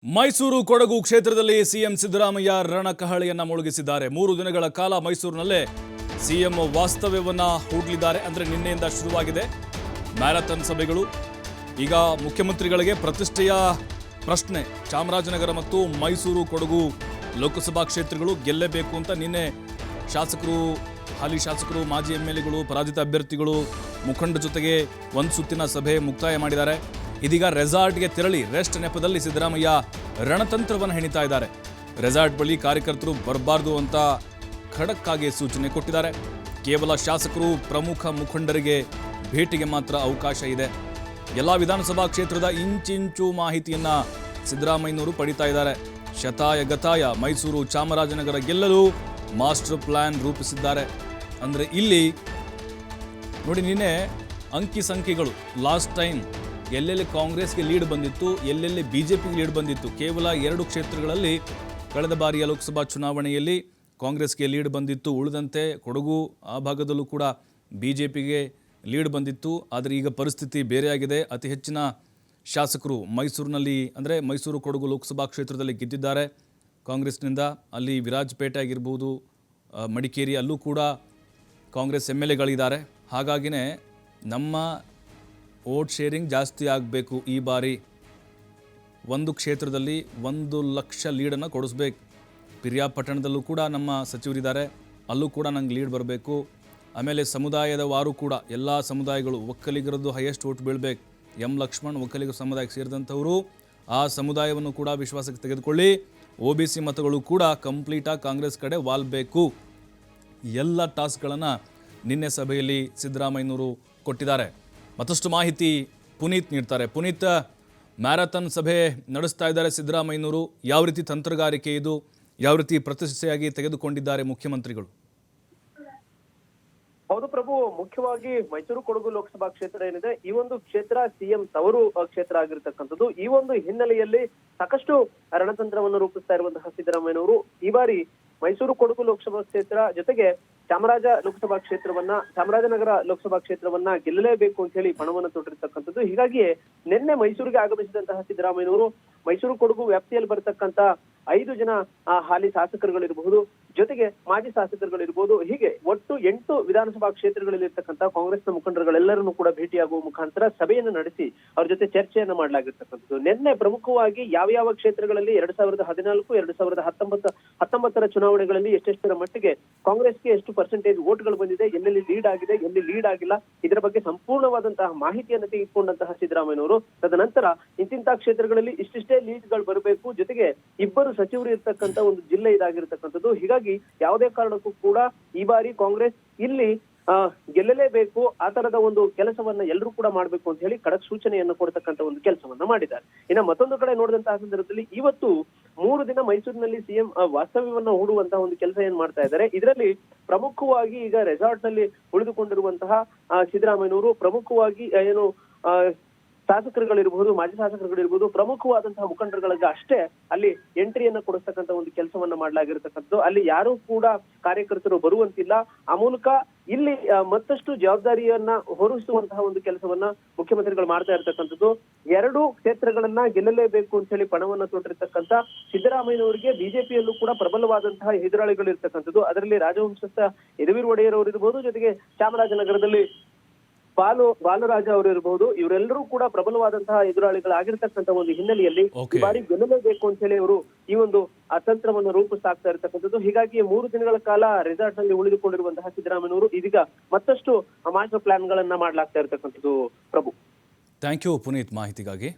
ಮೈಸೂರು ಕೊಡಗು ಕ್ಷೇತ್ರದಲ್ಲಿ ಸಿಎಂ ಸಿದ್ದರಾಮಯ್ಯ ರಣಕಹಳೆಯನ್ನ ಮೊಳಗಿಸಿದ್ದಾರೆ. 3 ದಿನಗಳ ಕಾಲ ಮೈಸೂರಿನಲ್ಲೇ ಸಿಎಂ ವಾಸ್ತವ್ಯವನ್ನ ಹೂಡಲಿದ್ದಾರೆ. ಅಂದ್ರೆ ನಿನ್ನೆಯಿಂದ ಶುರುವಾಗಿದೆ ಮ್ಯಾರಥಾನ್ ಸಭೆಗಳು. ಈಗ ಮುಖ್ಯಮಂತ್ರಿಗಳಿಗೆ ಪ್ರತಿಷ್ಠೆಯ ಪ್ರಶ್ನೆ. ಚಾಮರಾಜನಗರ ಮತ್ತು ಮೈಸೂರು ಕೊಡಗು ಲೋಕಸಭಾ ಕ್ಷೇತ್ರಗಳು ಗೆಲ್ಲಬೇಕು ಅಂತ ನಿನ್ನೆ ಶಾಸಕರು, ಹಾಲಿ ಶಾಸಕರು, ಮಾಜಿ ಎಂಎಲ್ಎಗಳು, ಪರಾಜಿತ ಅಭ್ಯರ್ಥಿಗಳು, ಮುಖಂಡರ ಜೊತೆಗೆ ಒಂದು ಸುತ್ತಿನ ಸಭೆ ಮುಕ್ತಾಯ ಮಾಡಿದ್ದಾರೆ. ಇದೀಗ ರೆಸಾರ್ಟ್ಗೆ ತೆರಳಿ ರೆಸ್ಟ್ ನೆಪದಲ್ಲಿ ಸಿದ್ದರಾಮಯ್ಯ ರಣತಂತ್ರವನ್ನು ಹೆಣಿತಾ ಇದ್ದಾರೆ. ರೆಸಾರ್ಟ್ ಬಳಿ ಕಾರ್ಯಕರ್ತರು ಬರಬಾರ್ದು ಅಂತ ಖಡಕ್ ಆಗಿ ಸೂಚನೆ ಕೊಟ್ಟಿದ್ದಾರೆ. ಕೇವಲ ಶಾಸಕರು, ಪ್ರಮುಖ ಮುಖಂಡರಿಗೆ ಭೇಟಿಗೆ ಮಾತ್ರ ಅವಕಾಶ ಇದೆ. ಎಲ್ಲ ವಿಧಾನಸಭಾ ಕ್ಷೇತ್ರದ ಇಂಚಿಂಚು ಮಾಹಿತಿಯನ್ನ ಸಿದ್ದರಾಮಯ್ಯನವರು ಪಡಿತಾ ಇದ್ದಾರೆ. ಶತಾಯ ಗತಾಯ ಮೈಸೂರು, ಚಾಮರಾಜನಗರ ಗೆಲ್ಲಲು ಮಾಸ್ಟರ್ ಪ್ಲಾನ್ ರೂಪಿಸಿದ್ದಾರೆ. ಅಂದರೆ ಇಲ್ಲಿ ನೋಡಿ, ನಿನ್ನೆ ಅಂಕಿ ಸಂಖ್ಯೆಗಳು ಲಾಸ್ಟ್ ಟೈಮ್ ಎಲ್ಲೆಲ್ಲಿ ಕಾಂಗ್ರೆಸ್ಗೆ ಲೀಡ್ ಬಂದಿತ್ತು, ಎಲ್ಲೆಲ್ಲಿ ಬಿಜೆಪಿಗೆ ಲೀಡ್ ಬಂದಿತ್ತು. ಕೇವಲ 2 ಕ್ಷೇತ್ರಗಳಲ್ಲಿ ಕಳೆದ ಬಾರಿಯ ಲೋಕಸಭಾ ಚುನಾವಣೆಯಲ್ಲಿ ಕಾಂಗ್ರೆಸ್ಗೆ ಲೀಡ್ ಬಂದಿತ್ತು. ಉಳಿದಂತೆ ಕೊಡಗು ಆ ಭಾಗದಲ್ಲೂ ಕೂಡ ಬಿಜೆಪಿಗೆ ಲೀಡ್ ಬಂದಿತ್ತು. ಆದರೆ ಈಗ ಪರಿಸ್ಥಿತಿ ಬೇರೆಯಾಗಿದೆ. ಅತಿ ಹೆಚ್ಚಿನ ಶಾಸಕರು ಮೈಸೂರಿನಲ್ಲಿ, ಅಂದರೆ ಮೈಸೂರು ಕೊಡಗು ಲೋಕಸಭಾ ಕ್ಷೇತ್ರದಲ್ಲಿ ಗೆದ್ದಿದ್ದಾರೆ ಕಾಂಗ್ರೆಸ್ನಿಂದ. ಅಲ್ಲಿ ವಿರಾಜಪೇಟೆ ಆಗಿರ್ಬೋದು, ಮಡಿಕೇರಿ, ಅಲ್ಲೂ ಕೂಡ ಕಾಂಗ್ರೆಸ್ MLAಗಳಿದ್ದಾರೆ. ಹಾಗಾಗಿನೇ ನಮ್ಮ ವೋಟ್ ಶೇರಿಂಗ್ ಜಾಸ್ತಿ ಆಗಬೇಕು. ಈ ಬಾರಿ ಒಂದು ಕ್ಷೇತ್ರದಲ್ಲಿ 1 ಲಕ್ಷ ಲೀಡನ್ನು ಕೊಡಿಸ್ಬೇಕು. ಪಿರಿಯಾಪಟ್ಟಣದಲ್ಲೂ ಕೂಡ ನಮ್ಮ ಸಚಿವರಿದ್ದಾರೆ, ಅಲ್ಲೂ ಕೂಡ ನಂಗೆ ಲೀಡ್ ಬರಬೇಕು. ಆಮೇಲೆ ಸಮುದಾಯದ ವಾರು ಕೂಡ ಎಲ್ಲ ಸಮುದಾಯಗಳು, ಒಕ್ಕಲಿಗರದ್ದು ಹೈಯೆಸ್ಟ್ ವೋಟ್ ಬೀಳಬೇಕು. ಎಂ ಲಕ್ಷ್ಮಣ್ ಒಕ್ಕಲಿಗರ ಸಮುದಾಯಕ್ಕೆ ಸೇರಿದಂಥವರು, ಆ ಸಮುದಾಯವನ್ನು ಕೂಡ ವಿಶ್ವಾಸಕ್ಕೆ ತೆಗೆದುಕೊಳ್ಳಿ. OBC ಮತಗಳು ಕೂಡ ಕಂಪ್ಲೀಟಾಗಿ ಕಾಂಗ್ರೆಸ್ ಕಡೆ ವಾಲ್ಬೇಕು. ಎಲ್ಲ ಟಾಸ್ಕ್ಗಳನ್ನು ನಿನ್ನೆ ಸಭೆಯಲ್ಲಿ ಸಿದ್ದರಾಮಯ್ಯನವರು ಕೊಟ್ಟಿದ್ದಾರೆ. ಮತ್ತಷ್ಟು ಮಾಹಿತಿ ಪುನೀತ್ ನೀಡ್ತಾರೆ. ಪುನೀತ್, ಮ್ಯಾರಥಾನ್ ಸಭೆ ನಡೆಸ್ತಾ ಇದ್ದಾರೆ ಸಿದ್ದರಾಮಯ್ಯನವರು. ಯಾವ ರೀತಿ ತಂತ್ರಗಾರಿಕೆ ಇದು, ಯಾವ ರೀತಿ ಪ್ರತಿಷ್ಠೆಯಾಗಿ ತೆಗೆದುಕೊಂಡಿದ್ದಾರೆ ಮುಖ್ಯಮಂತ್ರಿಗಳು? ಹೌದು ಪ್ರಭು, ಮುಖ್ಯವಾಗಿ ಮೈಸೂರು ಕೊಡಗು ಲೋಕಸಭಾ ಕ್ಷೇತ್ರ ಏನಿದೆ, ಈ ಒಂದು ಕ್ಷೇತ್ರ ಸಿಎಂ ತವರು ಕ್ಷೇತ್ರ ಆಗಿರ್ತಕ್ಕಂಥದ್ದು. ಈ ಒಂದು ಹಿನ್ನೆಲೆಯಲ್ಲಿ ಸಾಕಷ್ಟು ರಣತಂತ್ರವನ್ನು ರೂಪಿಸ್ತಾ ಇರುವಂತಹ ಸಿದ್ದರಾಮಯ್ಯನವರು ಈ ಬಾರಿ ಮೈಸೂರು ಕೊಡಗು ಲೋಕಸಭಾ ಕ್ಷೇತ್ರ ಜೊತೆಗೆ ಚಾಮರಾಜನಗರ ಲೋಕಸಭಾ ಕ್ಷೇತ್ರವನ್ನ ಗೆಲ್ಲಲೇಬೇಕು ಅಂತ ಹೇಳಿ ಪಣವನ್ನು ತೊಟ್ಟಿರ್ತಕ್ಕಂಥದ್ದು. ಹೀಗಾಗಿ ನಿನ್ನೆ ಮೈಸೂರಿಗೆ ಆಗಮಿಸಿದಂತಹ ಸಿದ್ದರಾಮಯ್ಯನವರು ಮೈಸೂರು ಕೊಡಗು ವ್ಯಾಪ್ತಿಯಲ್ಲಿ ಬರತಕ್ಕಂತ 5 ಜನ ಹಾಲಿ ಶಾಸಕರುಗಳಿರಬಹುದು, ಜೊತೆಗೆ ಮಾಜಿ ಶಾಸಕರುಗಳಿರ್ಬೋದು, ಹೀಗೆ ಒಟ್ಟು 8 ವಿಧಾನಸಭಾ ಕ್ಷೇತ್ರಗಳಲ್ಲಿ ಇರ್ತಕ್ಕಂಥ ಕಾಂಗ್ರೆಸ್ನ ಮುಖಂಡರುಗಳೆಲ್ಲರನ್ನೂ ಕೂಡ ಭೇಟಿಯಾಗುವ ಮುಖಾಂತರ ಸಭೆಯನ್ನು ನಡೆಸಿ ಅವ್ರ ಜೊತೆ ಚರ್ಚೆಯನ್ನ ಮಾಡಲಾಗಿರ್ತಕ್ಕಂಥದ್ದು. ನಿನ್ನೆ ಪ್ರಮುಖವಾಗಿ ಯಾವ ಕ್ಷೇತ್ರಗಳಲ್ಲಿ 2014, 2019 ಚುನಾವಣೆಗಳಲ್ಲಿ ಎಷ್ಟೆಷ್ಟರ ಮಟ್ಟಿಗೆ ಕಾಂಗ್ರೆಸ್ಗೆ ಎಷ್ಟು ಪರ್ಸೆಂಟೇಜ್ ವೋಟ್ಗಳು ಬಂದಿದೆ, ಎಲ್ಲೆಲ್ಲಿ ಲೀಡ್ ಆಗಿದೆ, ಎಲ್ಲಿ ಲೀಡ್ ಆಗಿಲ್ಲ, ಇದರ ಬಗ್ಗೆ ಸಂಪೂರ್ಣವಾದಂತಹ ಮಾಹಿತಿಯನ್ನು ತೆಗೆದುಕೊಂಡಂತಹ ಸಿದ್ದರಾಮಯ್ಯನವರು ತದನಂತರ ಇಂತಿಂತ ಕ್ಷೇತ್ರಗಳಲ್ಲಿ ಇಷ್ಟಿಷ್ಟೇ ಲೀಡ್ಗಳು ಬರಬೇಕು, ಜೊತೆಗೆ 2 ಸಚಿವರು ಇರ್ತಕ್ಕಂಥ ಒಂದು ಜಿಲ್ಲೆ ಇದಾಗಿರ್ತಕ್ಕಂಥದ್ದು. ಹೀಗಾಗಿ ಯಾವುದೇ ಕಾರಣಕ್ಕೂ ಕೂಡ ಈ ಬಾರಿ ಕಾಂಗ್ರೆಸ್ ಇಲ್ಲಿ ಗೆಲ್ಲಲೇಬೇಕು, ಆ ತರದ ಒಂದು ಕೆಲಸವನ್ನ ಎಲ್ಲರೂ ಕೂಡ ಮಾಡ್ಬೇಕು ಅಂತ ಹೇಳಿ ಖಡಕ್ ಸೂಚನೆಯನ್ನು ಕೊಡ್ತಕ್ಕಂಥ ಒಂದು ಕೆಲಸವನ್ನ ಮಾಡಿದ್ದಾರೆ. ಇನ್ನು ಮತ್ತೊಂದು ಕಡೆ ನೋಡಿದಂತಹ ಸಂದರ್ಭದಲ್ಲಿ ಇವತ್ತು 3 ದಿನ ಮೈಸೂರಿನಲ್ಲಿ ಸಿಎಂ ವಾಸ್ತವ್ಯವನ್ನ ಹೂಡುವಂತಹ ಒಂದು ಕೆಲಸ ಏನ್ ಮಾಡ್ತಾ ಇದ್ದಾರೆ. ಇದರಲ್ಲಿ ಪ್ರಮುಖವಾಗಿ ಈಗ ರೆಸಾರ್ಟ್ ನಲ್ಲಿ ಉಳಿದುಕೊಂಡಿರುವಂತಹ ಸಿದ್ದರಾಮಯ್ಯನವರು ಪ್ರಮುಖವಾಗಿ ಏನು ಶಾಸಕರುಗಳಿರ್ಬಹುದು, ಮಾಜಿ ಶಾಸಕರುಗಳಿರ್ಬಹುದು, ಪ್ರಮುಖವಾದಂತಹ ಮುಖಂಡರುಗಳಿಗೆ ಅಷ್ಟೇ ಅಲ್ಲಿ ಎಂಟ್ರಿಯನ್ನ ಕೊಡಿಸ್ತಕ್ಕಂಥ ಒಂದು ಕೆಲಸವನ್ನ ಮಾಡಲಾಗಿರ್ತಕ್ಕಂಥದ್ದು. ಅಲ್ಲಿ ಯಾರು ಕೂಡ ಕಾರ್ಯಕರ್ತರು ಬರುವಂತಿಲ್ಲ. ಆ ಮೂಲಕ ಇಲ್ಲಿ ಮತ್ತಷ್ಟು ಜವಾಬ್ದಾರಿಯನ್ನ ಹೊರಿಸುವಂತಹ ಒಂದು ಕೆಲಸವನ್ನ ಮುಖ್ಯಮಂತ್ರಿಗಳು ಮಾಡ್ತಾ ಇರ್ತಕ್ಕಂಥದ್ದು. 2 ಕ್ಷೇತ್ರಗಳನ್ನ ಗೆಲ್ಲಲೇಬೇಕು ಅಂತ ಹೇಳಿ ಪಣವನ್ನ ತೊಟ್ಟಿರ್ತಕ್ಕಂಥ ಸಿದ್ದರಾಮಯ್ಯನವರಿಗೆ ಬಿಜೆಪಿಯಲ್ಲೂ ಕೂಡ ಪ್ರಬಲವಾದಂತಹ ಎದುರಾಳಿಗಳು ಇರ್ತಕ್ಕಂಥದ್ದು. ಅದರಲ್ಲಿ ರಾಜವಂಶಸ್ಥ ಯದುವೀರ್ ಒಡೆಯರ್ ಅವರು ಇರಬಹುದು, ಜೊತೆಗೆ ಚಾಮರಾಜನಗರದಲ್ಲಿ ಬಾಲರಾಜ ಅವರು ಇರಬಹುದು. ಇವರೆಲ್ಲರೂ ಕೂಡ ಪ್ರಬಲವಾದಂತಹ ಎದುರಾಳಿಗಳಾಗಿರ್ತಕ್ಕಂಥ ಒಂದು ಹಿನ್ನೆಲೆಯಲ್ಲಿ ಈ ಬಾರಿ ಗೆಲ್ಲಲೇಬೇಕು ಅಂತ ಹೇಳಿ ಅವರು ಈ ಒಂದು ತಂತ್ರವನ್ನು ರೂಪಿಸ್ತಾ ಇರ್ತಕ್ಕಂಥದ್ದು. ಹೀಗಾಗಿ 3 ದಿನಗಳ ಕಾಲ ರೆಸಾರ್ಟ್ ನಲ್ಲಿ ಉಳಿದುಕೊಂಡಿರುವಂತಹ ಸಿದ್ದರಾಮಯ್ಯನವರು ಇದೀಗ ಮತ್ತಷ್ಟು ಮಾಸ್ಟರ್ ಪ್ಲಾನ್ ಗಳನ್ನ ಮಾಡ್ಲಾಗ್ತಾ ಇರ್ತಕ್ಕಂಥದ್ದು. ಪ್ರಭು, ಥ್ಯಾಂಕ್ ಯು ಪುನೀತ್ ಮಾಹಿತಿಗಾಗಿ.